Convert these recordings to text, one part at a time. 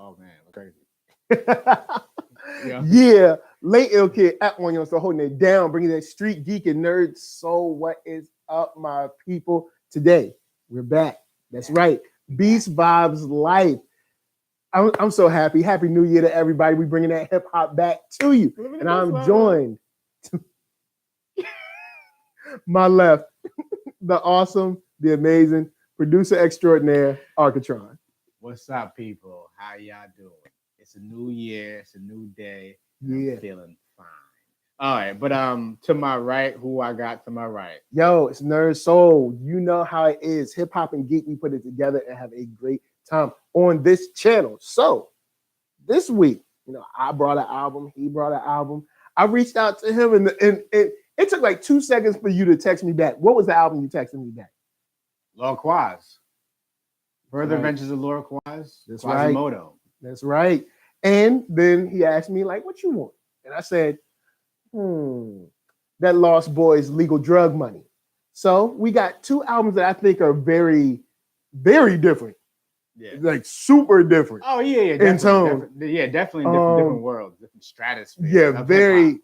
Oh man, crazy. Yeah, late ill kid at OneYoungsta holding it down, bringing that street geek and nerd soul. What is up, my people? Today we're back. That's right, Beast Vibes Life. I'm so happy. Happy New Year to everybody. We bringing that hip hop back to you, and I'm joined to my left, the awesome, the amazing producer extraordinaire, Arckatron. What's up, people? How y'all doing? It's a new year. It's a new day. Yeah, I'm feeling fine. All right, but to my right, who I got to my right? Yo, it's NERDSoul. You know how it is. Hip hop and geek. We put it together and have a great time on this channel. So this week, I brought an album. He brought an album. I reached out to him, and it took like 2 seconds for you to text me back. What was the album you texted me back? Lord Quas. Further Adventures of Lord Quas. That's Quasimoto. Right. That's right. And then he asked me, like, what you want? And I said, that Lost Boyz Legal Drug Money. So we got two albums that I think are very, very different. Yeah. Like super different. Oh, yeah. In tone. Definitely different worlds, different stratospheres. Yeah, very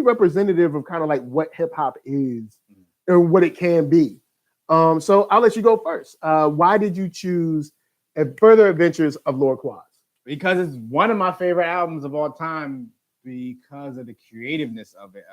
representative of kind of like what hip hop is and what it can be. So I'll let you go first. Why did you choose Further Adventures of Lord Quas? Because it's one of my favorite albums of all time because of the creativeness of it.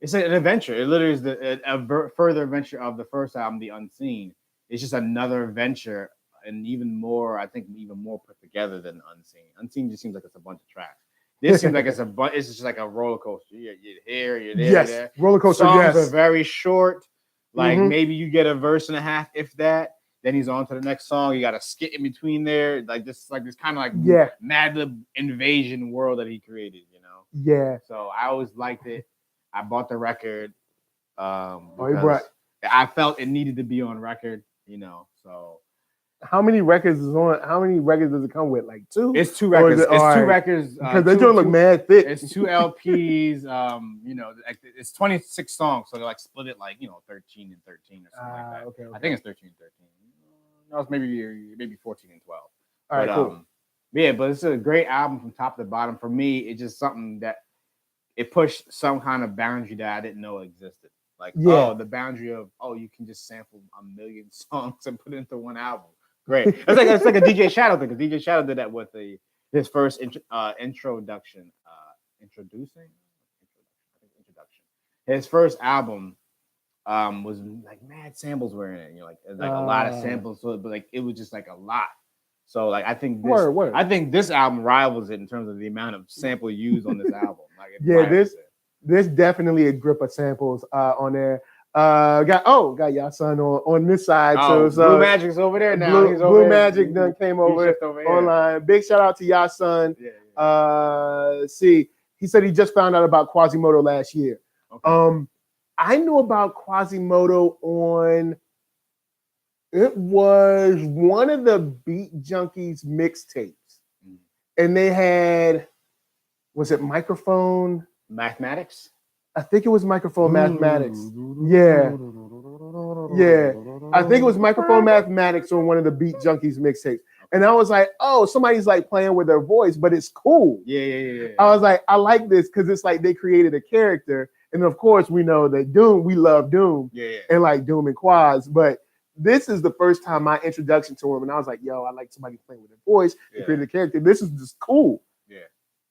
It's an adventure. It literally is a further adventure of the first album, The Unseen. It's just another adventure, and even more put together than Unseen. Unseen just seems like it's a bunch of tracks. This seems like it's just like a roller coaster. You're here, you're there. Yes, there. roller coaster. Songs yes. are very short. Like maybe you get a verse and a half, if that. Then he's on to the next song. You got a skit in between there, like this kind of like Mad Lib invasion world that he created. Yeah. So I always liked it. I bought the record. I felt it needed to be on record. So how many records is on? How many records does it come with? Like two? It's two records. It's two records. Because they don't look mad thick. It's two LPs. It's 26 songs, so they like split it like 13 and 13 or something like that. Okay. I think it's 13 and 13. No, it's maybe 14 and 12. All right, cool. But it's a great album from top to bottom. For me, it's just something that it pushed some kind of boundary that I didn't know existed. Like, the boundary of you can just sample a million songs and put it into one album. Great. It's like a DJ Shadow thing. Because DJ Shadow did that with his first introduction. His first album was like mad samples were in it. Like a lot of samples. So, but like it was just like a lot. So like I think this album rivals it in terms of the amount of sample used on this album. Like there's definitely a grip of samples on there. Got y'all son on this side. So Blue Magic's over there now. Blue Magic done came over online. Big shout out to y'all son. See, he said he just found out about Quasimoto last year. Okay. I knew about Quasimoto it was one of the Beat Junkies mixtapes. And they had, was it Microphone Mathematics? I think it was Microphone Mathematics. Yeah. I think it was Microphone Mathematics on one of the Beat Junkies mixtapes. And I was like, somebody's like playing with their voice, but it's cool. Yeah. I was like, I like this because it's like they created a character. And of course, we know that Doom, we love Doom. And like Doom and Quas. But this is the first time my introduction to him. And I was like, I like somebody playing with their voice. They created a character. This is just cool.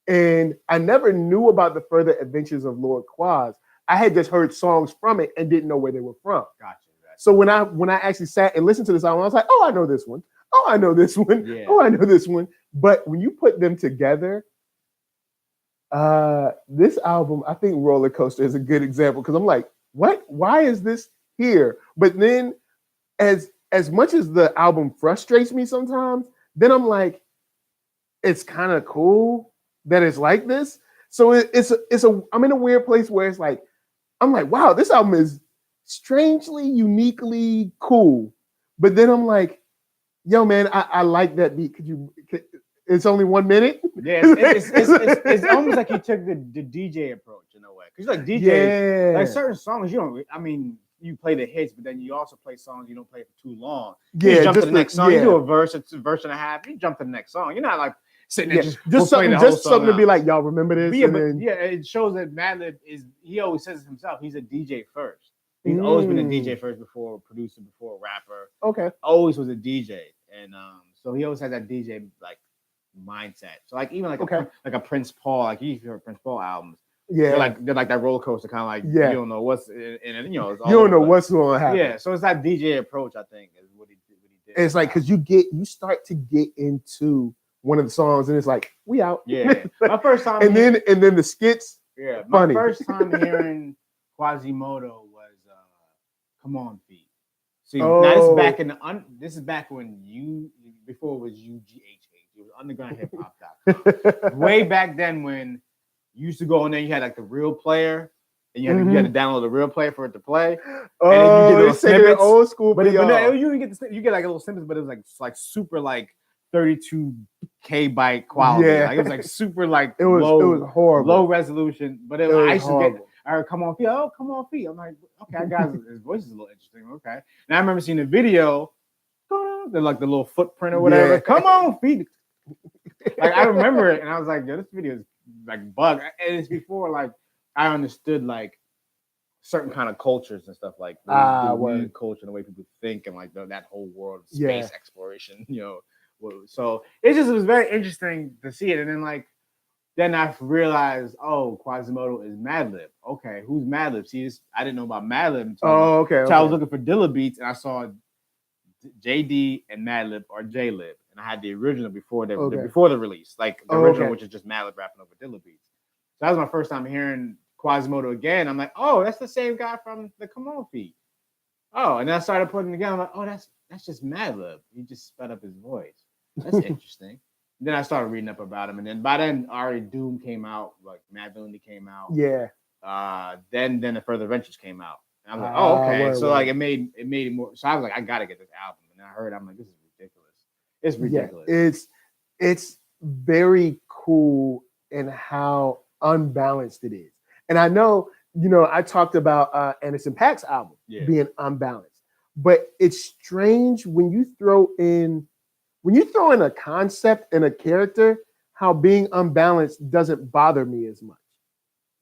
And I never knew about the Further Adventures of Lord Quas. I had just heard songs from it and didn't know where they were from. Gotcha. So when I actually sat and listened to this album, I was like, I know this one. I know this one. I know this one. But when you put them together, this album, I think Roller Coaster is a good example because I'm like, what? Why is this here? But then as much as the album frustrates me sometimes, then I'm like, it's kind of cool that it's like this. So I'm in a weird place where it's like, I'm like, wow, this album is strangely, uniquely cool. But then I'm like, yo, man, I like that beat. It's only 1 minute. Yeah, it's almost like he took the DJ approach in a way. Because like DJ, like certain songs, you play the hits, but then you also play songs you don't play for too long. Yeah, You jump to just the next song. yeah. You do a verse, it's a verse and a half. You jump to the next song. You're not like sitting there just playing something, the whole just song something to out. be like, y'all remember this? But yeah, and but then, yeah, it shows that Madlib is. He always says it himself. He's a DJ first. He's always been a DJ first, before a producer, before a rapper. Okay. Always was a DJ, and so he always had that DJ like mindset. So like even like a Prince Paul, like you hear Prince Paul albums. Yeah, they're like that roller coaster, kind of like yeah. you don't know what's in it. You know, it's all you don't know over. what's going to happen. Yeah, so it's that DJ approach, I think, is what he did. It's like because you start to get into one of the songs, and it's like we out. Yeah, my first time, and then the skits. Yeah, funny. My first time hearing Quasimoto was "Come On Feet." See, now this is back when before it was UGHH. It was Underground Hip Hop. Way back then when you used to go in there, you had like the real player, and you had to download the real player for it to play. Oh, and then you get little snippets. Old school, but no, you get like a little snippets, but it was like super like 32K byte quality. Yeah. Like it was like super like it was horrible, low resolution. But I used to get. I heard "Come On Feet." Oh, "Come On Feet." I'm like, okay, guys, his voice is a little interesting. Okay, and I remember seeing the video. They're like the little footprint or whatever. Yeah. "Come On Feet." Like I remember it, and I was like, "Yo, this video is like bug." And it's before like I understood like certain kind of cultures and stuff like the weed culture and the way people think and like that whole world of space exploration. You know, so it was very interesting to see it, and then I realized, oh, Quasimoto is Madlib. Okay, who's Madlib? See, I didn't know about Madlib until I was looking for Dilla beats, and I saw JD and Madlib or J-Lib, and I had the original before the release, like the original, which is just Madlib rapping over Dilla beats. So that was my first time hearing Quasimoto again. I'm like, oh, that's the same guy from the Come On Feet. Oh, and then I started putting it together. I'm like, oh, that's just Madlib. He just sped up his voice. That's interesting. Then I started reading up about him, and then by then already Doom came out, like Mad Villainy came out. Yeah. Then the Further Ventures came out, and I'm like, oh, okay. So like it made it more. So I was like, I gotta get this album, and I heard, I'm like, this is ridiculous. It's ridiculous. Yeah, it's very cool in how unbalanced it is, and I know I talked about Anderson .Paak's album being unbalanced, but it's strange when you throw in a concept and a character, how being unbalanced doesn't bother me as much.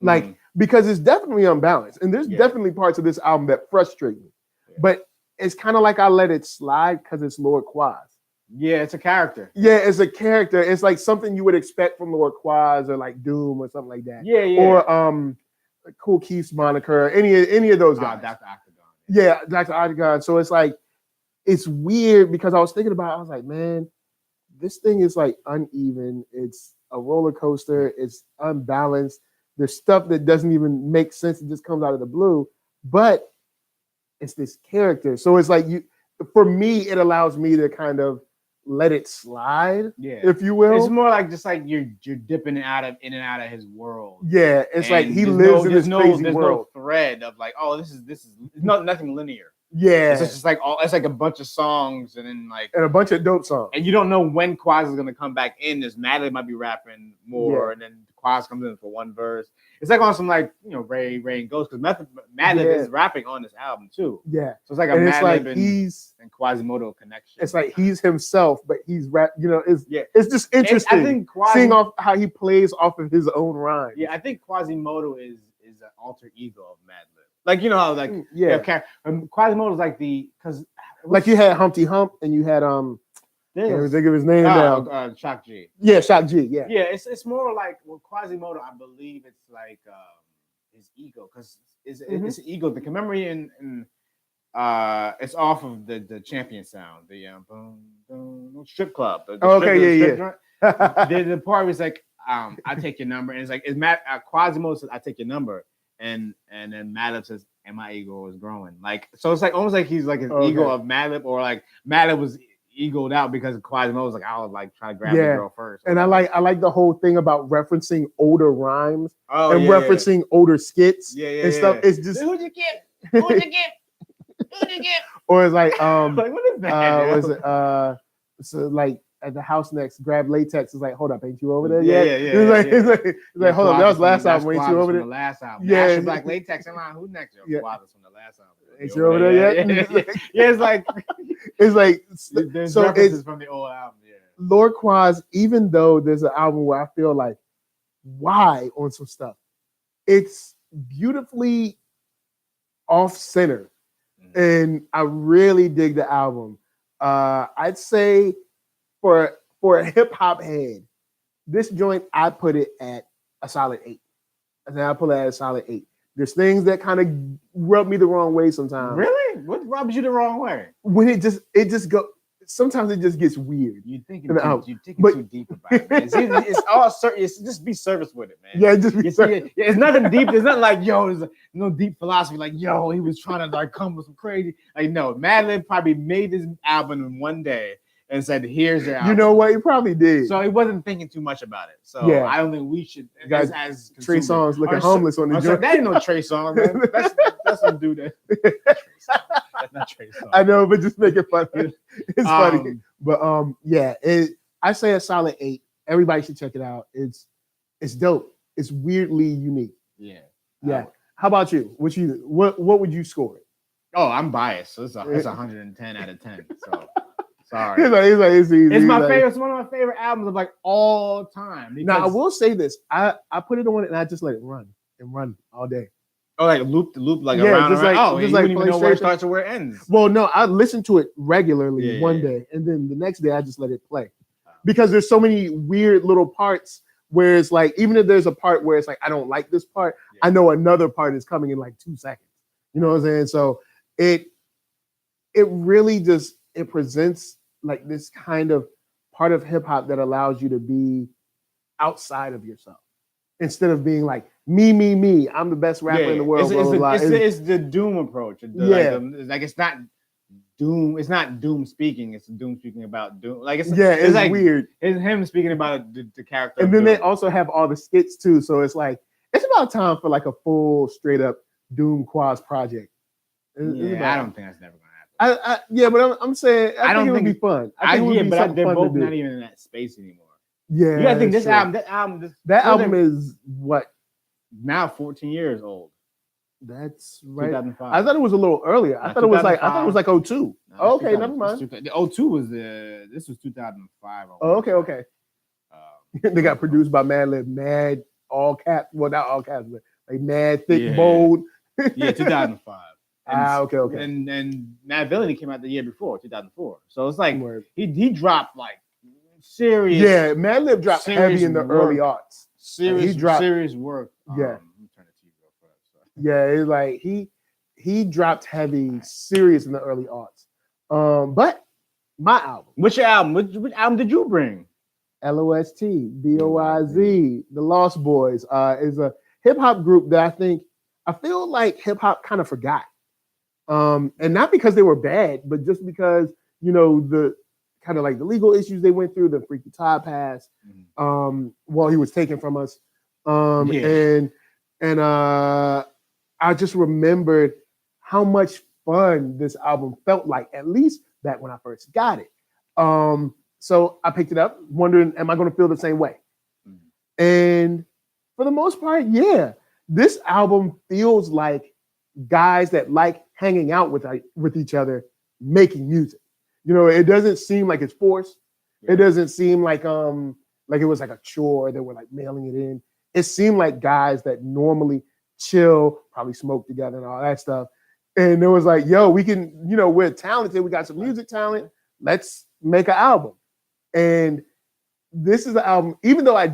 Like, because it's definitely unbalanced. And there's definitely parts of this album that frustrate me. Yeah. But it's kind of like I let it slide because it's Lord Quas. Yeah, it's a character. Yeah, it's a character. It's like something you would expect from Lord Quas or like Doom or something like that. Yeah. Or Cool Keith's moniker, any of those guys. Dr. Arckatron. Yeah, Dr. Arckatron. So it's like, it's weird because I was like, man, this thing is like uneven. It's a roller coaster. It's unbalanced. There's stuff that doesn't even make sense. It just comes out of the blue, but it's this character. So it's like for me, it allows me to kind of let it slide, if you will. It's more like just like you're dipping in and out of his world. Yeah, it's like he lives in this crazy world. No thread of like, oh, this is nothing linear. Yeah, it's just like it's like a bunch of songs and then like a bunch of dope songs, and you don't know when Quas is gonna come back in. This Madlib might be rapping more, and then Quas comes in for one verse. It's like on some like Ray and Ghost because Madlib is rapping on this album too. Yeah, so it's like a Madlib and Quasimoto connection. It's like he's himself, but he's rap. It's just interesting. I think seeing off how he plays off of his own rhyme. Yeah, I think Quasimoto is an alter ego of Madlib. Like how like Quasimoto's like because like you had Humpty Hump and you had can't think of his name now. Shock G. Yeah, Shock G. Yeah. Yeah, it's more like Quasimoto. I believe it's like his ego because it's an ego. The memory in it's off of the Champion sound, the boom, boom, strip club. The the part was like I take your number, and it's like Quasimoto says I take your number. And then Madlib says, and my ego is growing. Like, so it's like almost like he's like his ego of Madlib, or like Madlib was egoed out because Quasimoto was like, I was like trying to grab the girl first. And I like the whole thing about referencing older rhymes and referencing older skits and stuff. It's just who'd you get? Who'd you get? Who'd you get? Or it's like like what is that? Was it so like at the house next, grab latex. It's like, hold up, ain't you over there Yeah, yet? yeah, It's like, yeah. it's like, hold up, that was last album. Ain't you over The there? last album. Yeah. Asher Black Latex in line. Who next? Yeah. Quas from the last album. Ain't you over there yet? Yeah, it's like it's like there's so references from the old album. Yeah. Lord Quas, even though there's an album where I feel like why on some stuff, it's beautifully off center, and I really dig the album. I'd say for a hip hop head, this joint I put it at a solid 8. I think I put it at a solid 8. There's things that kind of rub me the wrong way sometimes. Really? What rubs you the wrong way? When it just go. Sometimes it just gets weird. You're thinking but, too deep about it, man. It's all it's just be surface with it, man. Yeah, just be surface. Yeah, it's nothing deep. There's nothing like, yo, there's no deep philosophy. Like, yo, he was trying to like come with some crazy. Like, no, Madlib probably made this album in one day and said, here's your album. You know what? He probably did. So he wasn't thinking too much about it. So yeah. I don't think we should, as Trey Songz looking homeless on the joint. That ain't no Trey Songz, man. That's some dude that. That's not Trey Songz. I know, but just make it funny. It's funny. But yeah, I say a solid 8. Everybody should check it out. It's dope. It's weirdly unique. Yeah. Yeah. How about you? What would you score it? Oh, I'm biased. So it's 110 out of 10. So sorry. It's easy. It's my favorite. It's one of my favorite albums of like all time. Now I will say this. I put it on and I just let it run all day. Oh, like loop like yeah, around. Just around. like, oh, just you like don't even know where it starts or where it ends. Well, no, I listened to it regularly one day, and then the next day I just let it play because there's so many weird little parts where it's like, even if there's a part where it's like I don't like this part, I know another part is coming in like 2 seconds. You know what I'm saying? So it really just it presents like this kind of part of hip hop that allows you to be outside of yourself instead of being like me. I'm the best rapper in the world. It's the doom approach. Like it's not doom. It's not doom speaking. It's doom speaking about doom. Like it's like weird. It's him speaking about the character. And then they also have all the skits too. So it's like it's about time for like a full straight up Doom Quas project. I don't think that's never gonna happen. But I'm saying I think it would be fun. But they're both not even in that space anymore. Yeah, you gotta think this true. album is what now 14 years old. That's right. 2005. I thought it was a little earlier. I thought it was like 02. No, okay, never mind. The 02 was this was 2005. Okay. They got produced by Madlib, Mad all caps. Well, not all caps, but like Mad Thick Bold. Yeah, 2005. Okay. And Mad Villainy came out the year before, 2004. So it's like he dropped like serious. Yeah, Madlib dropped heavy in the early aughts. Serious work. Yeah. Let me turn the TV off for that. So. Yeah, it's like he dropped heavy, serious in the early aughts. But my album. Which album? Which album did you bring? LOST, BOYZ, The Lost Boys is a hip hop group that I feel like hip hop kind of forgot. And not because they were bad, but just because, the kind of like the legal issues they went through, the Freaky Todd pass, while he was taken from us. And I just remembered how much fun this album felt like, at least back when I first got it. So I picked it up, wondering, am I going to feel the same way? And for the most part, yeah. This album feels like guys that like hanging out with each other, making music. It doesn't seem like it's forced. It doesn't seem like it was like a chore that we're like mailing it in. It seemed like guys that normally chill, probably smoke together and all that stuff. And it was like, yo, we can, we're talented. We got some music talent. Let's make an album. And this is the album, even though I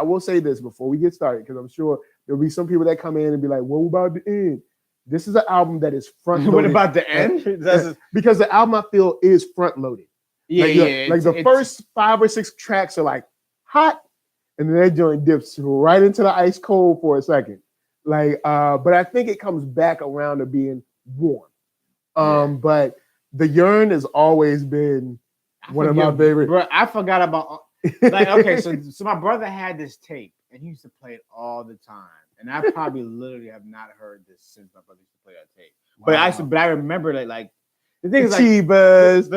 will say this before we get started, because I'm sure there'll be some people that come in and be like, what about the end? This is an album that is front loaded. What about the end? Because the album I feel is front loaded. Like the first 5 or 6 tracks are like hot, and then that joint dips right into the ice cold for a second. But I think it comes back around to being warm. But the Yearn has always been one of my favorite. Bro, I forgot about okay, so my brother had this tape and he used to play it all the time. And I probably literally have not heard this since my brother used to play that tape. Wow. But I remember that The thing is, like, Chivas,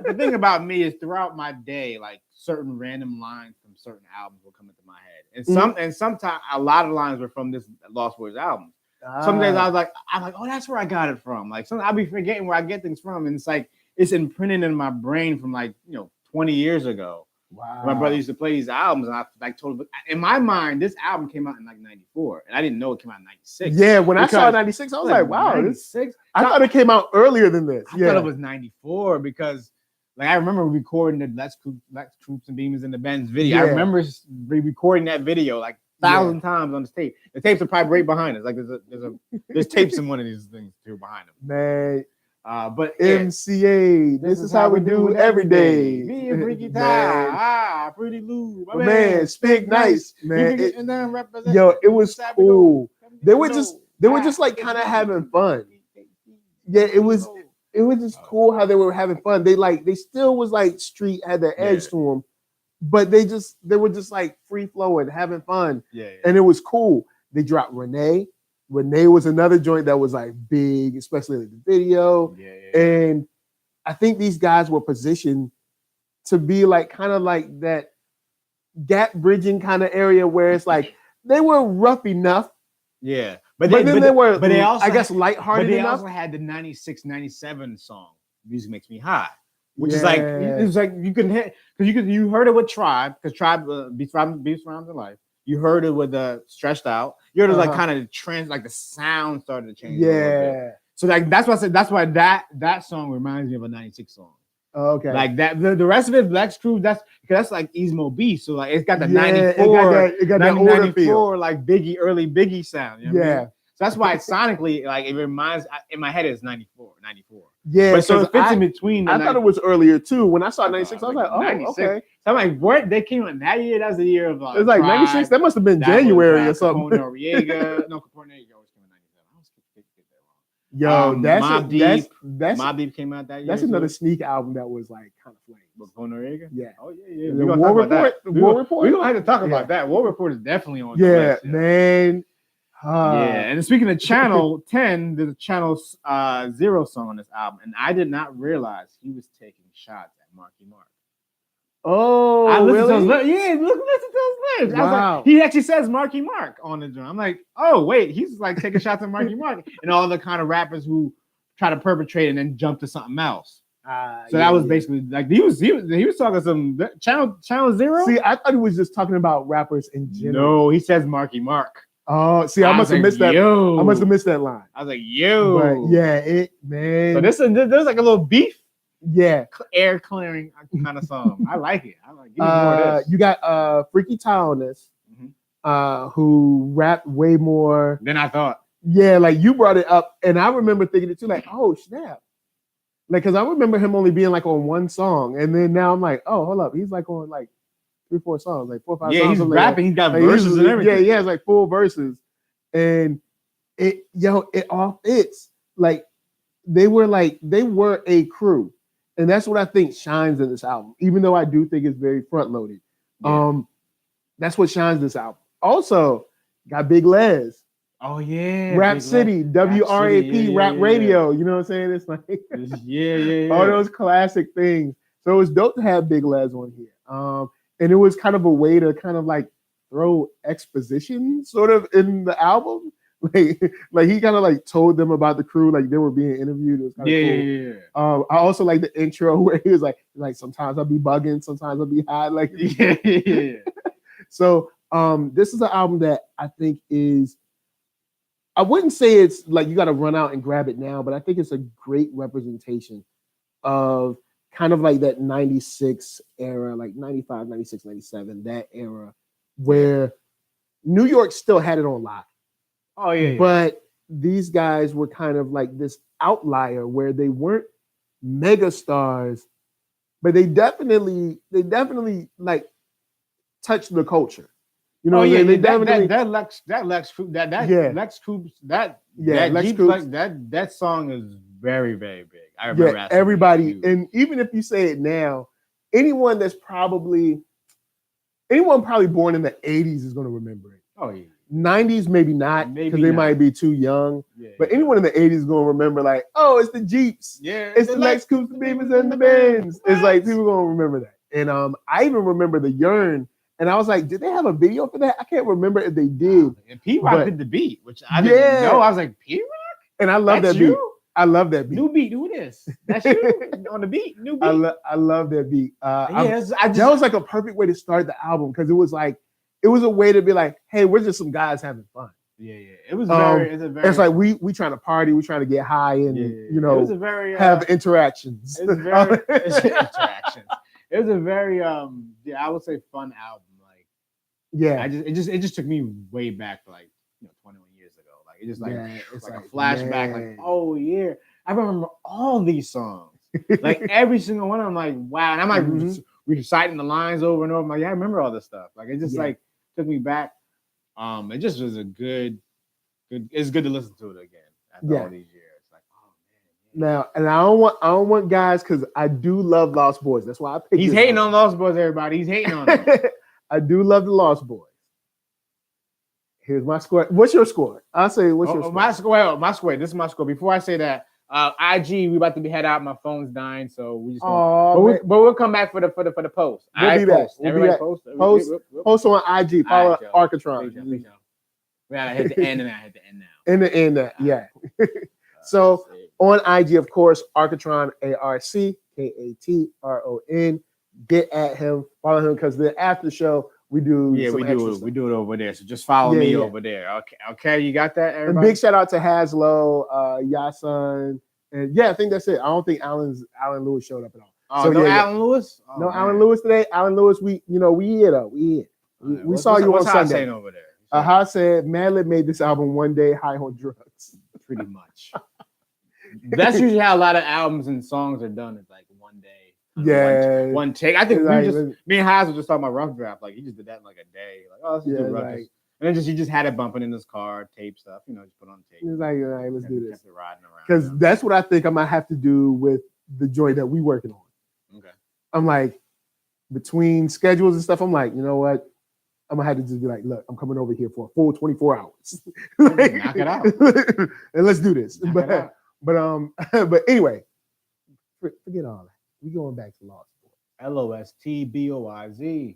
the thing about me is throughout my day, like certain random lines from certain albums will come into my head, and sometimes a lot of lines were from this Lost Boyz album. Some days I'm like, oh, that's where I got it from. Like, I'll be forgetting where I get things from, and it's like it's imprinted in my brain from like 20 years ago. Wow. My brother used to play these albums, and I like totally. In my mind, this album came out in like '94, and I didn't know it came out in '96. Yeah, when I saw '96, I was like, wow, '96. I thought it came out earlier than this. I thought it was '94 because, like, I remember recording the Let's Troops and Beamers in the Benz video. Yeah. I remember recording that video like 1,000 times on this tape. The tapes are probably right behind us. Like, there's tapes in one of these things too behind them. Man. But MCA, this is how we do it every day. Me and Freaky Ty, Pretty Lou, my man, Speak Nice, man. It was cool. They were just like kind of having fun. Yeah, it was just cool how they were having fun. They still was like street had their edge to them, but they were just like free flowing, having fun. Yeah. And it was cool. They dropped Renee. Renee was another joint that was like big, especially like the video. Yeah. And I think these guys were positioned to be like kind of like that gap bridging kind of area where it's like they were rough enough. Yeah. But they also, I guess, lighthearted enough. But they enough. also had the 96, 97 song, Music Makes Me High, which is like, it's like you can hit, because you heard it with Tribe, because Tribe beats around the life. You heard it with the Stretched Out. You heard it like kind of trends, like the sound started to change. Yeah. So like that's why I said that song reminds me of a 96 song. Okay. Like that, the rest of it, Black's Crew, that's like Easmo B. So like it's got the 94, it got that older 94, feel. Like Biggie, early Biggie sound. You know what I mean? So that's why it sonically, like it reminds, in my head it's 94. Yeah. But so it fits in between. I thought it was earlier too. When I saw 96, I was like, oh, 96. Okay. So I'm like, what? They came out that year? That was the year of like, it was like 96. That must have been January or something. Capone Noriega. No, Capone Noriega always came in 97. Yo, that's Mobb Deep came out that year. That's another sneak album that was like kind of flame. With Capone Noriega? Yeah. Oh yeah. The War Report. War Report. We're gonna have to talk about that. War Report is definitely on. Yeah, man. And speaking of Channel 10, there's a Channel 0 song on this album, and I did not realize he was taking shots at Marky Mark. Oh, really? Listen to those lyrics. Wow. I was like, he actually says Marky Mark on the drum. I'm like, oh wait, he's like taking shots at Marky Mark and all the kind of rappers who try to perpetrate and then jump to something else. So that was basically like he was talking some Channel 0. See, I thought he was just talking about rappers in general. No, he says Marky Mark. Oh, see, I must have missed that. I must have missed that line. I was like, yo. But yeah, man. So there's like a little beef. Yeah. Air clearing kind of song. I like it. I like it. Give me more of this. You got Freaky Ty on this, who rapped way more than I thought. Yeah, like you brought it up, and I remember thinking it too, like, oh snap. Like, because I remember him only being like on one song, and then now I'm like, oh, hold up, he's like on like 3-4 songs, like 4 or 5 songs. Yeah, he's rapping. He's got verses and everything. Yeah, it's like full verses, and it all fits. Like they were a crew, and that's what I think shines in this album. Even though I do think it's very front loaded, that's what shines this album. Also, got Big Les. Oh yeah, Rap City, WRAP, Rap Radio. You know what I'm saying? It's like all those classic things. So it was dope to have Big Les on here. And it was kind of a way to kind of like throw exposition sort of in the album. Like he kind of like told them about the crew, like they were being interviewed. It was kind of cool. I also like the intro where he was like sometimes I'll be bugging, sometimes I'll be high. Like So this is an album that I think is, I wouldn't say it's like you got to run out and grab it now, but I think it's a great representation of kind of like that 96 era, like 95, 96, 97, that era where New York still had it on lock. Oh, yeah. But these guys were kind of like this outlier where they weren't mega stars, but they definitely like touched the culture. You know, that song is very, very big. I remember everybody, and even if you say it now, anyone probably born in the 80s is going to remember it. Oh yeah. 90s, maybe not, because they might be too young. Yeah, but anyone in the 80s is gonna remember, like, oh, it's the Jeeps. Yeah, it's the Lex Coupes, the Beamers, and the Benz. It's like people gonna remember that. And I even remember the Yearn. And I was like, did they have a video for that? I can't remember if they did. And P-Rock did the beat, which I didn't know. I was like, P-Rock? And I love that beat. I love that beat. New beat, who this? That's you on the beat. New beat. I love that beat. That was like a perfect way to start the album because it was a way to be like, hey, we're just some guys having fun. Yeah. It was very. It's like we trying to party, we trying to get high, and you know, it was a very, have interactions. It was very interactions. It was a very I would say fun album. Like, yeah, it just took me way back to like 21 years ago. Like it just it's like a flashback. Like, oh yeah, I remember all these songs. Like every single one. I'm like, wow, and I'm like reciting the lines over and over. I'm like, yeah, I remember all this stuff. Like it just like took me back. It just was a good. It's good to listen to it again after all these years. Like, oh man. Now, and I don't want guys because I do love Lost Boys. That's why I picked. He's hating on Lost Boys, everybody. He's hating on them. I do love the Lost Boys. Here's my score. What's your score? I'll say what's your score. My score. This is my score. Before I say that, IG, we about to be head out. My phone's dying, so we just. But we'll come back for the post. We'll be back. Everybody post on IG. Follow Arckatron. We gotta hit the end, and I hit the end now. In the end, yeah. So on IG, of course, Arckatron, ARCKATRON. Get at him, follow him, because the after show we do. Yeah, we do it over there. So just follow me over there. Okay, you got that, everybody? And big shout out to Haslo, Yasun, and I think that's it. I don't think Alan Lewis showed up at all. Oh, so no Alan Lewis? Oh, no Alan Lewis today. Alan Lewis, we here though. We saw you on Sunday. Over there. How said Madlib made this album one day high on drugs. Pretty much. That's usually how a lot of albums and songs are done. It's like one day. One take. I think me and Haas were just talking about Rough Draft. Like he just did that in like a day. Like, oh, let's do Rough Draft. And then he just had it bumping in his car, tape stuff, just put on tape. He's like, all right, let's do this. Kept it riding around. Because that's what I think I might have to do with the joint that we working on. Okay. I'm like, between schedules and stuff, I'm like, you know what? I'm gonna have to just be like, look, I'm coming over here for a full 24 hours. Knock it out. And let's do this. But anyway, forget all that. We going back to Lost Boys. LOSTBOYZ.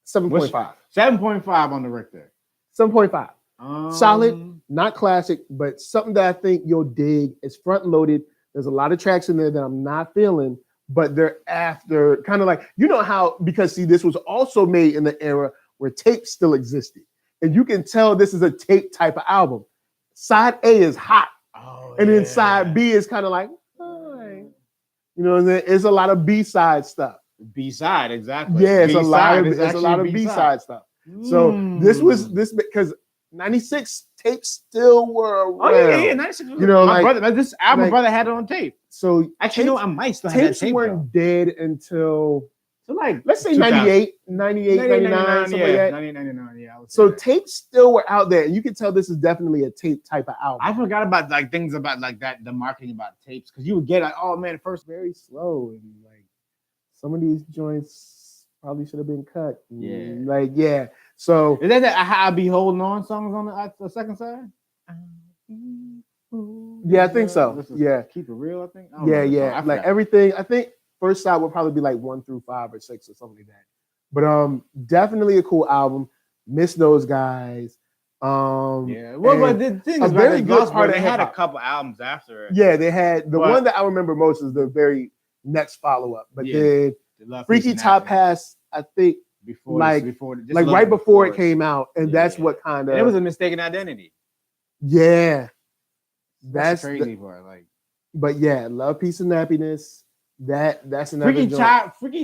7.5. 7.5 on the Richter. 7.5. Solid, not classic, but something that I think you'll dig. It's front loaded. There's a lot of tracks in there that I'm not feeling, but they're after kind of like, how, because see, this was also made in the era where tape still existed. And you can tell this is a tape type of album. Side A is hot. And then side B is kind of like, there's a lot of B-side stuff. B-side, exactly. Yeah, it's a lot of B-side stuff. So this because 96 tapes still were around. Oh yeah, 96. My brother had it on tape. So actually, I might still have that tape. Tapes weren't dead until like let's say 98, 99, something like that. 98, 99, yeah. So tapes still were out there, and you can tell this is definitely a tape type of album. I forgot about like things about like that, the marketing about tapes, because you would get like, oh man, first very slow, and like some of these joints probably should have been cut. Yeah, So is that I Be Holding On songs on the second side? Yeah, I think so. Yeah, Keep It Real. I think. Yeah. Like everything. I think first side would probably be like 1 through 5 or 6 or something like that. But definitely a cool album. Miss those guys. Well, but the thing is, very good part. They had a couple albums after it. Yeah, they had the one that I remember most is the very next follow up. But then Freaky Top Pass, I think, right before it came out, and that's what kind of it was a mistaken identity. Yeah, that's crazy part. Like, but yeah, Love, Peace, and Happiness. That's another Freaky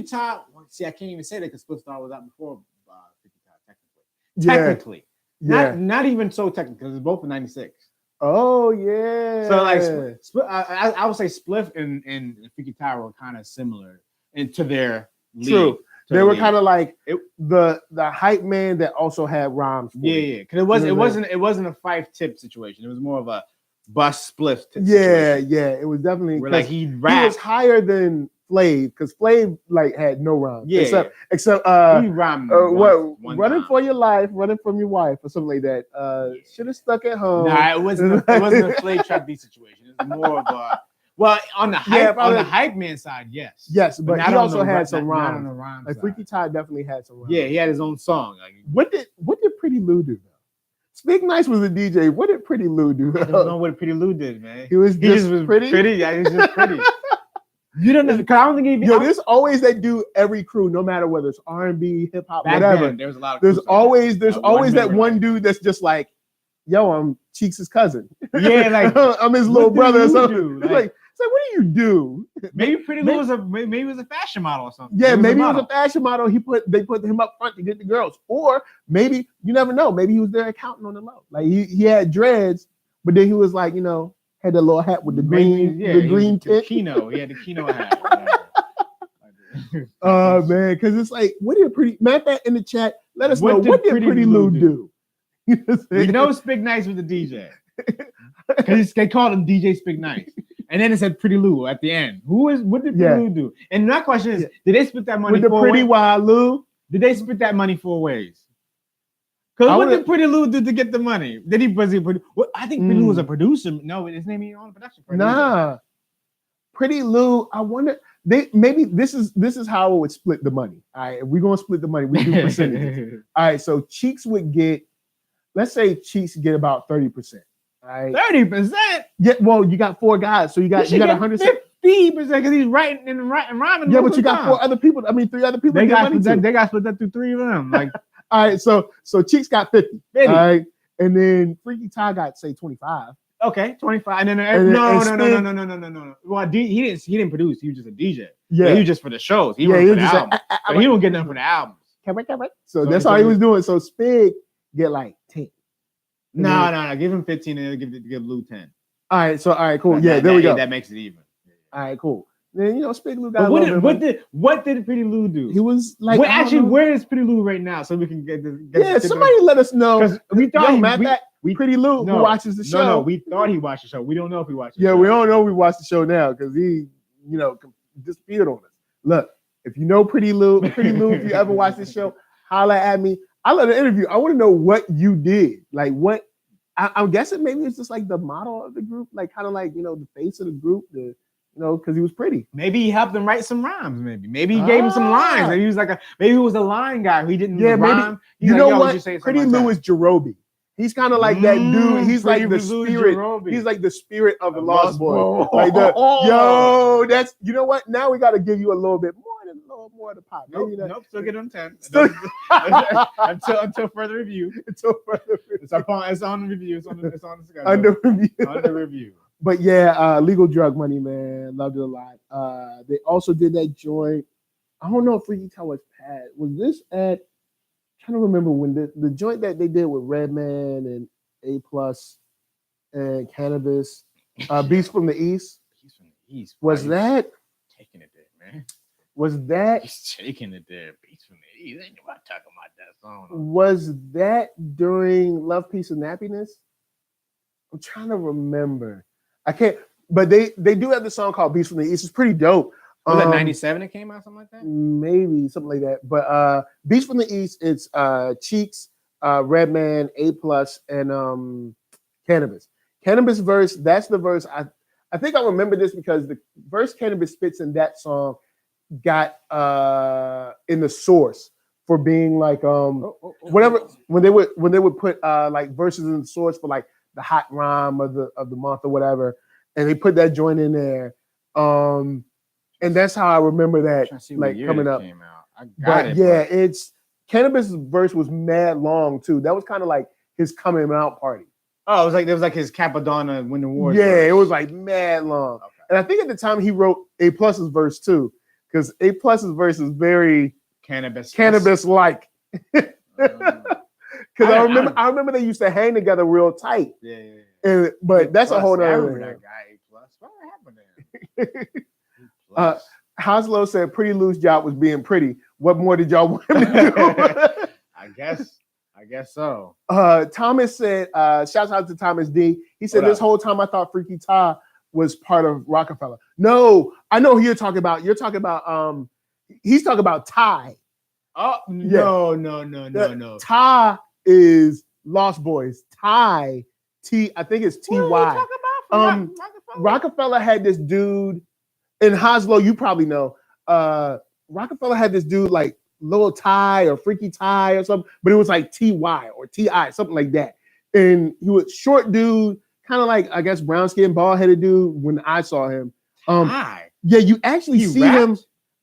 Top. See, I can't even say that because Split Star was out before Freaky Top. Technically, not even so technically because it's both in '96. Oh yeah. So like, I would say Spliff and Freaky Top were kind of similar into their league. True. They were kind of like the hype man that also had rhymes. Yeah. Because it wasn't a Fife tip situation. It was more of a Bus Spliff tip situation. Yeah. It was definitely where like he was higher than Flav, because Flav like had no rhyme. Yeah, except he rhymed what running time. for your life, running from your wife, or something like that. Should have stuck at home. Nah, it wasn't a Flav Trap beat situation. It was more of a on the hype man side, yes. Yes, but he also had some rhymes. Not on the rhyme like side. Freaky Tide definitely had some rhymes. Yeah, he had his own song. Like, what did Pretty Lou do though? Speak Nice was a DJ. What did Pretty Lou do? I don't know what Pretty Lou did, man. He was pretty. Yeah, he was just pretty. You don't know, because I don't think he. There's always that dude every crew, no matter whether it's R&B, hip hop, whatever. Then, there's a lot of. There's always that one dude that's just like, yo, I'm Cheeks' cousin. Yeah, like I'm his little brother or something. Like, what do you do? Maybe Pretty Lou was a fashion model or something. Yeah, maybe he was a fashion model. They put him up front to get the girls, or maybe you never know. Maybe he was their accountant on the low. Like he had dreads, but then he was like, had the little hat with the green, tint. Kino. He had the Kino hat. Oh man, because it's like, what did in the chat? Let us know what did Pretty Lou do? We know Speak Nice was the DJ. Because they called him DJ Speak Nice. And then it said Pretty Lou at the end. What did Pretty Lou do? And my question is, did they split that money with the Pretty Wild Lou? Did they split that money 4 ways? Because what did Pretty Lou do to get the money? Did he I think Pretty Lou was a producer. No, his name ain't on the production. Nah. Pretty Lou, I wonder, maybe this is how it would split the money. All right, if we're gonna split the money, we do percentages. All right, so Cheeks would get, let's say Cheeks get about 30%. Right. 30%. Yeah, well, you got 4 guys, so you got 150% because he's writing and rhyming. Yeah, but you got 3 other people. They got split that through 3 of them. Like, all right, so Cheeks got 50. All right, and then Freaky Ty got say 25. Okay, 25, and then no. Well, he didn't produce. He was just a DJ. Yeah, he was just for the shows. He was just albums. So he don't get nothing for the albums. So that's all he was doing. So Spig get like 10. No. Give him 15 and give Lou 10. All right, cool. There we go. That makes it even. All right, cool. Then Spig Lou got. What did Pretty Lou do? He was like, where is Pretty Lou right now? So we can get somebody let us know. Because we thought Pretty Lou who watches the show. No, we thought he watched the show. We don't know if he watched. We don't know if we watched the show now because he, disappeared on us. Look, if you know Pretty Lou, if you ever watch this show, holla at me. I love the interview. I want to know what you did. Like what. I'm guessing maybe it's just like the model of the group, like kind of like the face of the group, because he was pretty. Maybe he helped him write some rhymes. Maybe he gave him some lines. Maybe he was maybe he was a line guy who didn't rhyme. Maybe what? Pretty Lou is Jerobi. He's kind of like that dude. He's like the spirit. Jerobi. He's like the spirit of the Lost Boy. Like that's what? Now we got to give you a little bit more. A little more of the pop. Nope. Still get on 10. Until further review. It's on review. It's on the schedule. Under review. But Legal Drug Money, man, loved it a lot. They also did that joint. I don't know if Freaky Tell was Pat. Was this at? I'm trying to remember when the joint that they did with Redman and A Plus and Cannabis, Beast from the East. Beast from the East. Was that taking it there, man? Was that he's taking it there? Beast from the East. Ain't nobody talking about that song. Was that during Love, Peace, and Happiness? I'm trying to remember. I can't. But they do have the song called Beast from the East. It's pretty dope. Was that 97 it came out, something like that? Maybe something like that. But Beast from the East, it's Cheeks, Redman, A Plus, and Cannabis. Cannabis verse, that's the verse. I think I remember this because the verse Cannabis spits in that song got in the source for being like whatever when they would put like verses in the source for like the hot rhyme of the month or whatever, and they put that joint in there. And that's how I remember that like coming up. It's Cannabis' verse was mad long too. That was kind of like his coming out party. Oh, it was like his Capadonna Win the War. Yeah, verse. It was like mad long. Okay. And I think at the time he wrote A Plus's verse too, because A Plus's verse is very cannabis like. Because I remember they used to hang together real tight. Yeah. But that's a whole nother. I remember that guy A Plus. What happened there? Hoslow said Pretty Lou's job was being pretty. What more did y'all want him to do? I guess so. Thomas said, shouts out to Thomas D. He said, this whole time I thought Freaky Ty was part of Rockefeller. No, I know who you're talking about. You're talking about he's talking about Ty. Oh no. Ty is Lost Boys. Ty I think it's Ty. What are you talking about? Rockefeller had this dude in Hoslo. You probably know. Rockefeller had this dude like Little Ty or Freaky Ty or something, but it was like TY or TI, something like that. And he was short dude, kind of like I guess brown skin, bald headed dude. When I saw him, Ty. yeah, you actually see rapped? him.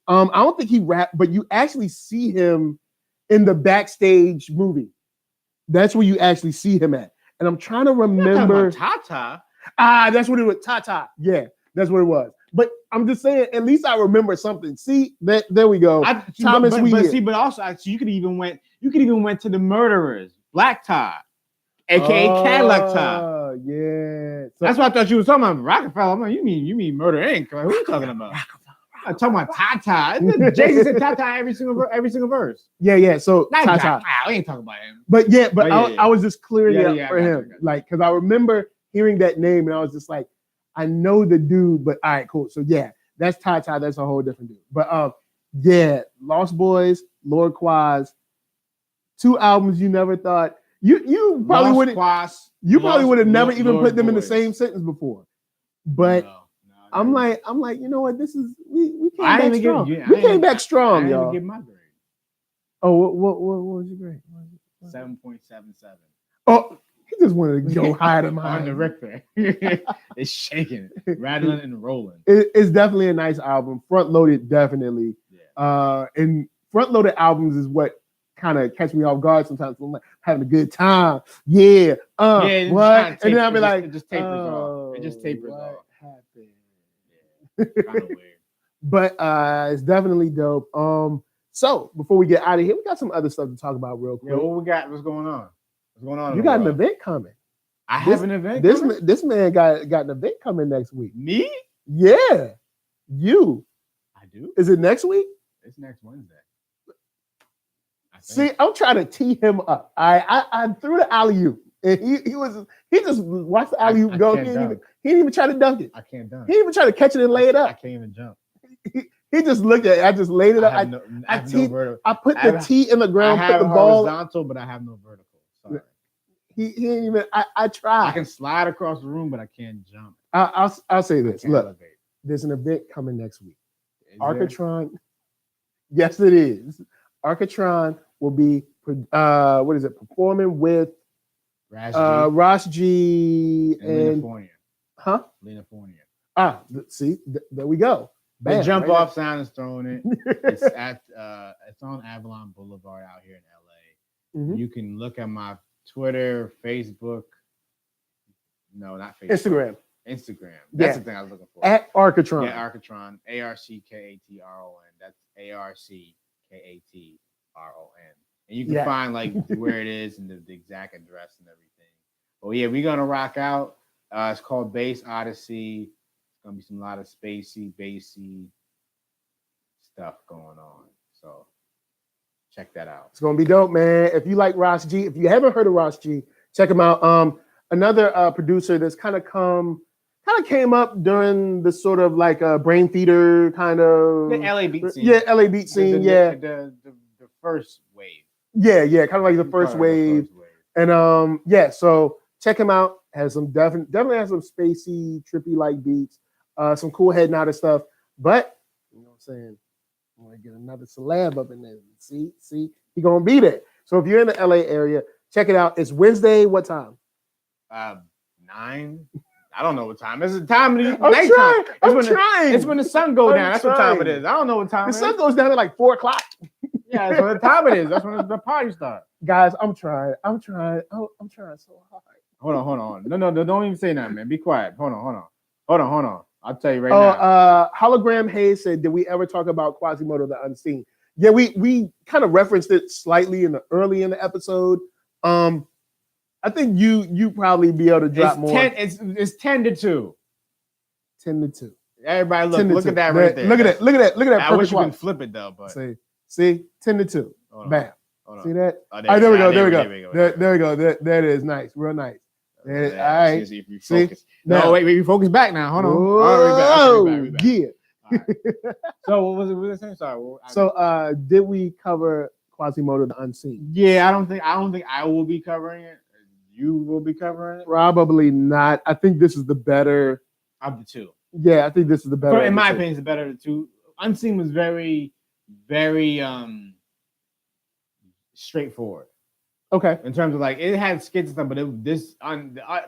I don't think he rapped, but you actually see him in the backstage movie. That's where you actually see him at. And I'm trying to remember. Tata. That's what it was. Tata. Yeah, that's what it was. But I'm just saying, at least I remember something. See, there we go. Thomas, but also actually, you could even went to the Murderers, Black Tie, aka Cadillac Tie. Yeah. So, that's what I thought you was talking about. Rockefeller. I'm like, you mean Murder Inc. Like, who are you talking about? I'm talking about Tata. Jay-Z said Tata every single verse. Yeah. So Tata. We ain't talking about him. But I was just clearing it up for him, gotcha. like because I remember hearing that name and I was just like, I know the dude, but all right, cool. So yeah, that's Tata. That's a whole different dude. But yeah, Lost Boys, Lord Quas, 2 albums you never thought you probably would Quas. You probably would have never even Lord put them in the Boys. same sentence before. But No, I'm like, you know what? This is we came I back didn't strong. give- We came back I strong, didn't y'all. even give my grade. Oh, what was your grade? 7.77. Oh, he just wanted to go higher than On the mine. Richter. It's shaking, rattling and rolling. It's definitely a nice album. Front loaded, definitely. Yeah. And front loaded albums is what kind of catch me off guard sometimes. I'm like having a good time. Yeah. Yeah, What? And then I'll be like, it just tapers off. It just tapers what off. happened? Yeah, kind of weird. But it's definitely dope. So before we get out of here, we got some other stuff to talk about real quick. Yeah, what we got? What's going on? What's going on? You got an event coming. I have an event. This man got an event coming next week. Me? Yeah, you. I do. Is it next week? It's next Wednesday. See, I'm trying to tee him up. I threw the alley-oop, and he just watched the alley-oop go. He didn't even try to dunk it. I can't dunk. He didn't even try to catch it and lay it I up. can't even jump. He just looked at it. I just laid it up. I have no vertical. I put the tee in the ground, I have put the ball horizontal, but I have no vertical. Sorry. He ain't even. I tried. I can slide across the room, but I can't jump. I'll say this. Can't Look, elevate. there's an event coming next week. Is Arckatron. Yes, it is. Arckatron will be performing with there? Ross G and Lena and Fournier. Lena Fournier. See, there we go. The Bam, jump right off sound is throwing it. It's it's on Avalon Boulevard out here in LA. Mhm. You can look at my Twitter, Facebook. No, not Facebook. Instagram. That's the thing I was looking for. At Arckatron. Yeah, Arckatron. Arckatron. That's Arckatron. And you can find like where it is and the exact address and everything. But yeah, we're gonna rock out. It's called Bass Odyssey. It's gonna be a lot of spacey, bassy stuff going on. So check that out. It's gonna be dope, man. If you like Ross G, if you haven't heard of Ross G, check him out. Another producer that's kind of came up during the sort of like Brain Theater kind of The LA beat scene. Yeah, LA beat scene. The first wave. Yeah, kind of like the first wave. And so check him out. Has some definitely has some spacey, trippy like beats, some cool head nod stuff. But you know what I'm saying, I'm gonna get another celeb up in there. See, he gonna be there. So if you're in the LA area, check it out. It's Wednesday. What time? 9. I don't know what time. It's the time of the I'm nighttime. trying. It's when the sun goes down. That's what time it is. I don't know what time The it is. sun goes down at like 4:00. Yeah, that's when the time it is. That's when the party starts. Guys, I'm trying. I'm trying so hard. Hold on. No, don't even say nothing, man. Be quiet. Hold on. I'll tell you right now. Hologram Hayes said, did we ever talk about Quasimoto the Unseen? Yeah, we kind of referenced it slightly early in the episode. I think you probably be able to drop more. It's 10-2. 10-2. Everybody look at that right there. Look at that. I wish you can flip it though, but see 10-2. Bam. Hold on. See that? Oh, there we go. There it is. Nice, real nice. All right. See if you See? focus. No, wait, you focus back now. Hold on. All right, we back. All right. So what was it? What was I saying? Sorry. So did we cover Quasimoto the Unseen? Yeah, I don't think I will be covering it. You will be covering it. Probably not. I think this is the better of the two. Yeah, I think this is the better. In my opinion, it's the better of the two. Unseen was very, very straightforward. Okay. In terms of like it had skits and stuff, but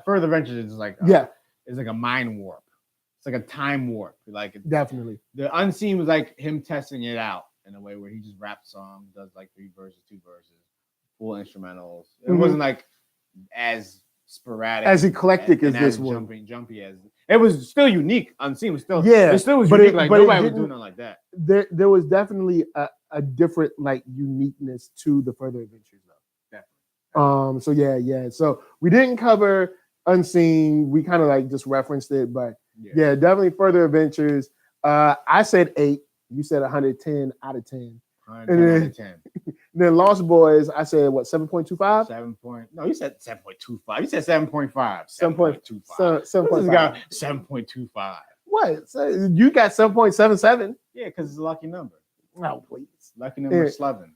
Further Adventures is like it's like a mind warp. It's like a time warp. Like definitely. The Unseen was like him testing it out in a way where he just raps songs, does like 3 verses, 2 verses, full instrumentals. It wasn't like as sporadic, as eclectic as this one. Jumpy as it was. Still unique. Unseen was still it still was unique. Like nobody was doing nothing like that. There was definitely a different like uniqueness to the Further Adventures though. Definitely. So yeah. So we didn't cover Unseen. We kind of like just referenced it, but yeah, definitely Further Adventures. I said 8. You said 110 out of 10. 110 out of 10. Then Lost Boys, I said what, 7.25? No, you said 7.25. You said 7.5. 7.25. 7.25. What? So you got 7.77. Yeah, because it's a lucky number. Oh, please. Lucky number 11.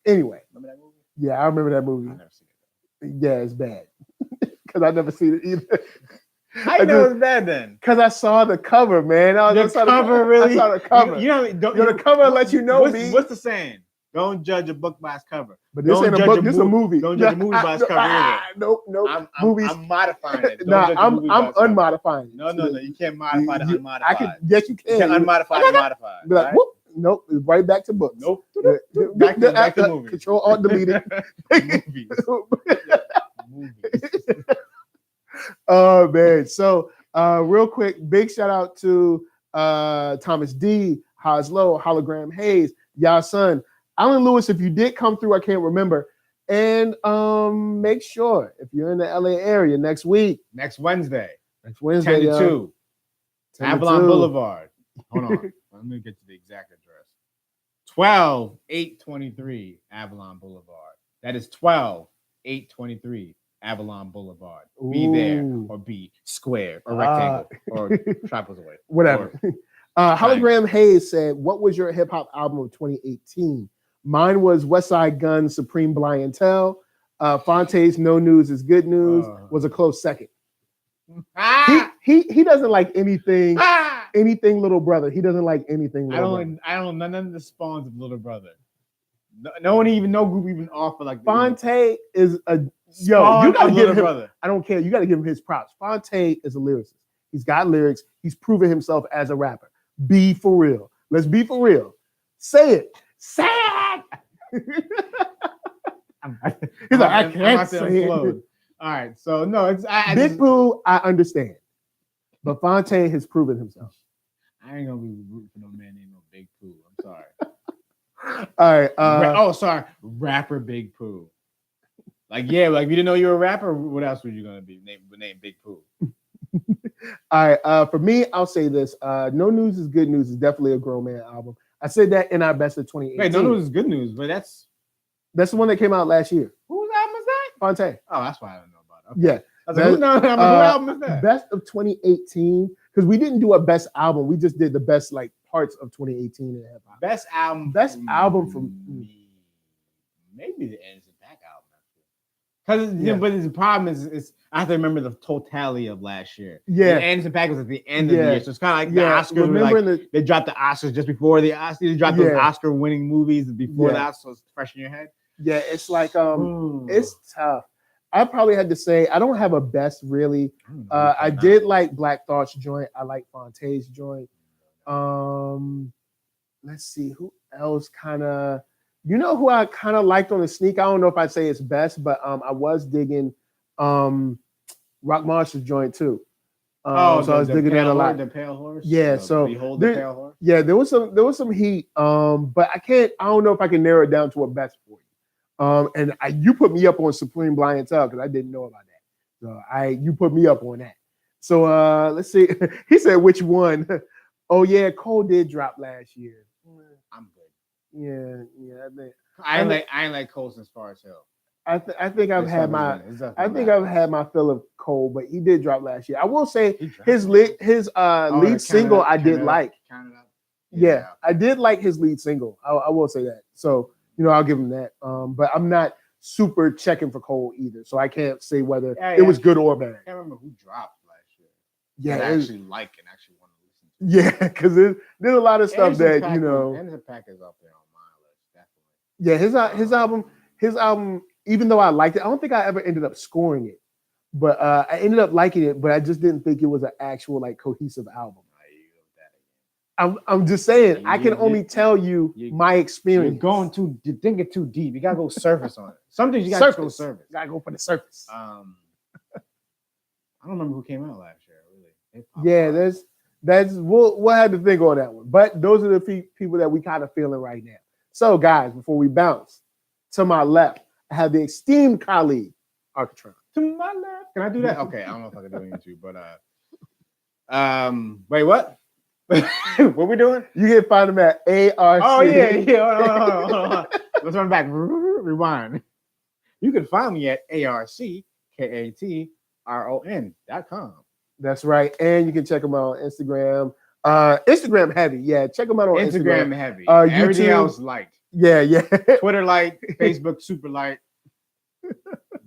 Anyway. Remember that movie? Yeah, I remember that movie. I never seen it. Yeah, it's bad. Because I never seen it either. I know it's bad then. Because I saw the cover, man. Really? I saw the cover. The cover lets you know me. What's the saying? Don't judge a book by its cover. But this ain't a book, this is a movie. Don't judge a movie by its cover either. Nope. I'm modifying it. I'm unmodifying it. No. You can't modify the unmodified. Yes, you can. You can unmodify the modified. Be like, whoop. Nope, right back to books. Nope. Back to movies. Control Alt Delete it. Movies. Oh man. So real quick, big shout out to Thomas D, Haslow, Hologram Hayes, Yasun, Alan Lewis. If you did come through, I can't remember. And make sure if you're in the LA area next Wednesday, 10 to 2, Avalon Boulevard. Hold on. Let me get to the exact address. 12823 Avalon Boulevard. That is 12823 Avalon Boulevard. Ooh. Be there or be square or rectangle or trapezoid. Whatever. Hologram Hayes said, what was your hip hop album of 2018? Mine was Westside Gunn, Supreme Blientel. Fonte's No News is Good News was a close second. He doesn't like anything Little Brother. He doesn't like anything Little Brother. I don't none of the spawns of Little Brother. No one even no group even offer like Fonte is a yo. You gotta give him. Brother. I don't care. You gotta give him his props. Fonte is a lyricist. He's got lyrics. He's proven himself as a rapper. Be for real. Let's be for real. Say it. Say it. He's like, I can't say it. All right. So no, it's Big Pooh. I understand, but Fonte has proven himself. I ain't gonna be rooting for no man named no Big Pooh. I'm sorry. All right. Sorry. Rapper Big Pooh. Like, yeah, like if you didn't know you were a rapper, what else were you gonna be? Name Big Pooh. All right. For me, I'll say this. No News is Good News is definitely a grown man album. I said that in our best of 2018. Wait, No News is Good News, but that's the one that came out last year. Whose album is that? Fonte. Oh, that's why I don't know about it. Okay. Yeah. I was like, who album is that? Best of 2018, because we didn't do a best album. We just did the best like parts of 2018 in hip hop. Best album from me. Maybe the Ends and Back album, because but the problem is I have to remember the totality of last year. Yeah, the Ends and Back was at the end of the year, so it's kind of like the Oscars. Remember they dropped the Oscars just before the Oscars. They dropped those Oscar-winning movies before the Oscars, so it's fresh in your head. Yeah, it's like it's tough. I probably had to say I don't have a best really. I did like Black Thought's joint. I like Fonte's joint. Let's see who else kind of. You know who I kind of liked on the sneak? I don't know if I'd say it's best, but I was digging Rock Marshall's joint too. So I was digging that a lot. The Pale Horse. Yeah. So Behold the Pale Horse. Yeah, there was some heat. But I don't know if I can narrow it down to a best for you. And you put me up on Supreme Blientel because I didn't know about that. So you put me up on that. So let's see. He said which one? Oh yeah, Cole did drop last year. I'm good. Yeah. I ain't like Cole since Far As Hell. I think I've had my fill of Cole, but he did drop last year. I will say his lead single I did like. Yeah, I did like his lead single. I will say that. So I'll give him that. But I'm not super checking for Cole either, so I can't say whether it was good or bad. I can't remember who dropped last year. Yeah, I actually like and actually want to listen to. Yeah, because there's a lot of stuff that Anderson .Paak is up there on my list, definitely. Yeah, his album. Even though I liked it, I don't think I ever ended up scoring it, but I ended up liking it. But I just didn't think it was an actual like cohesive album. I'm just saying, I can only tell you my experience. You're thinking too deep. You gotta go surface on it. Some things you gotta go surface. You gotta go for the surface. I don't remember who came out last year. Really? Yeah, we'll have to think on that one. But those are the people that we kind of feeling right now. So, guys, before we bounce, to my left, I have the esteemed colleague, Arckatron. To my left. Can I do that? Okay, I don't know if I can do it on YouTube, but wait, what? What we doing? You can find them at ARC. Oh yeah. Hold on. Let's run back. Rewind. You can find me at ARCKATRON.com. That's right, and you can check them out on Instagram. Instagram heavy, yeah. Check them out on Instagram heavy. YouTube, Everything else light. Yeah. Twitter light, Facebook super light,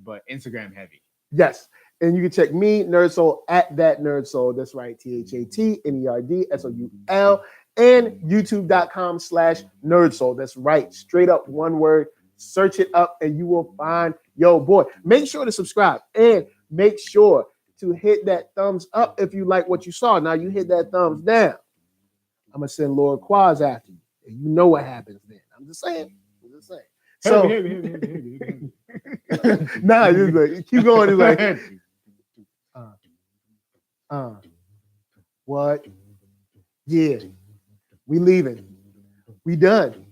but Instagram heavy. Yes. And you can check me, NERDSoul, at ThatNERDSoul. That's right, ThatNERDSoul. And YouTube.com/NERDSoul. That's right. Straight up one word. Search it up and you will find yo boy. Make sure to subscribe and make sure to hit that thumbs up if you like what you saw. Now you hit that thumbs down. I'm going to send Lord Quas after you. And you know what happens then. I'm just saying. So, nah, just like, keep going. It's like, what? Yeah, we leaving. We done.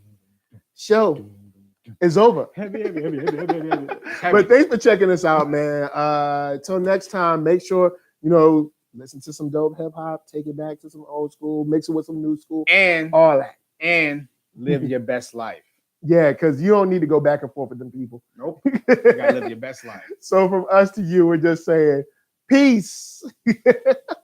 Show is over. But thanks for checking us out, man. Till next time, make sure listen to some dope hip hop, take it back to some old school, mix it with some new school, and all that, and live your best life. Yeah, because you don't need to go back and forth with them people. Nope. You gotta live your best life. So from us to you, we're just saying peace.